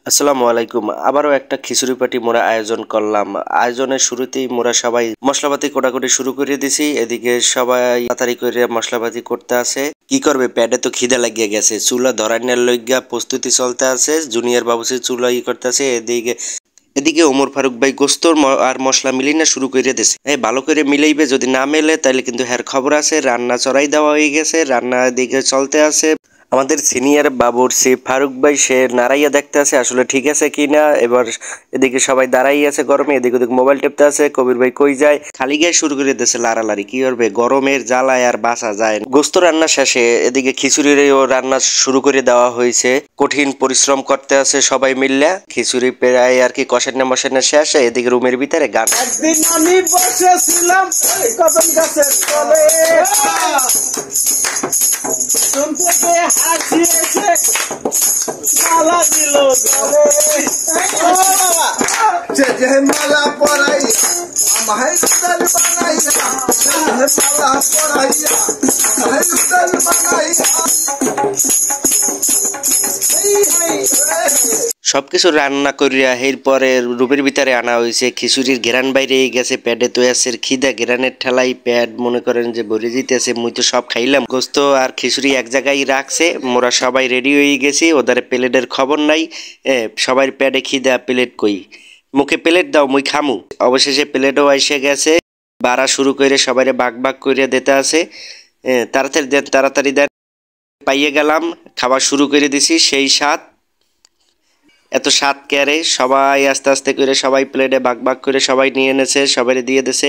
আসসালামু আলাইকুম। আবারও একটা খিচুড়ি পার্টি মোরা আয়োজন করলাম। আয়োজনের শুরুতেই মোরা সবাই মশলাপাতি কোটাকুটি শুরু করে দিছি। এদিকে সবাই তাড়াতাড়ি করে মশলাপাতি করতে আছে। কি করবে, পেটে তো খিদে লাগিয়ে গেছে। চুলা ধরানোর লইগা প্রস্তুতি চলতে আছে। জুনিয়র বাবুসি চুলা করতে আছে। এদিকে এদিকে ওমর ফারুক ভাই গোস্তর আর মশলা মিলিয়ে না শুরু করে দিছে। ভালো করে মিলাইবে, যদি না মেলে তাহলে কিন্তু হ্যার খবর আছে। রান্না চড়াই দেওয়া হয়ে গেছে, রান্না এদিকে চলতে আছে। আমাদের সিনিয়র বাবুর্চি ফারুক ভাই সে নাড়াইয়া দেখতে আছে আসলে ঠিক আছে কিনা। এবার এদিকে সবাই দাঁড়াই আছে গরমে, এদিকে ওদিকে মোবাইল টেপতে আছে। কবির ভাই কই যায়, খালি গায়ে শুরু করে দিয়েছে লাড়ালাড়ি। কি করবে, গরমের জ্বালায় আর বাঁচা যায় না। গোস্ত রান্না শেষে এদিকে খিচুড়িরও রান্না শুরু করে দেওয়া হয়েছে। কঠিন পরিশ্রম করতে আছে সবাই মিললে। খিচুড়ি প্রায় আর কি কষানো মশানো শেষে এদিকে রুমের ভিতরে গান। একদিন আমি বসেছিলাম কদম গাছের তলে, শুনতে হাসি এসে মালা দিল গলে। যে মালা পরাই আমায় উদাল বানাইয়া, মালা পরাইয়া আমায় উদাল বানাইয়া। সবকিছু রান্না করিয়া এরপরে রুমের ভিতরে আনা হয়েছে। খিচুড়ির ঘেরান বাইরে গেছে, প্যাডে তো আছে খিদা। ঘেরানের ঠেলাই প্যাড মনে করেন যে ভরে যেতেছে। মুই তো সব খাইলাম। গোস্ত আর খিচুড়ি এক জায়গায় রাখছে। মোরা সবাই রেডি হয়ে গেছি, ওদের প্লেটের খবর নাই। সবাই প্যাডে খিদা, প্লেট কই, মুখে প্লেট দাও মুই খামু। অবশেষে প্লেটও এসে গেছে। বাড়া শুরু করে সবাই ভাগ ভাগ করে দিতে আছে। তাড়াতাড়ি দেন, তাড়াতাড়ি দেন। পাইয়ে গেলাম, খাবার শুরু করে দিছি। সেই স্বাদ, এত স্বাদ কেয়ারে সবাই আস্তে আস্তে করে সবাই প্লেটে ভাগ ভাগ করে সবাই নিয়ে এনেছে, সবাই দিয়ে দিছে।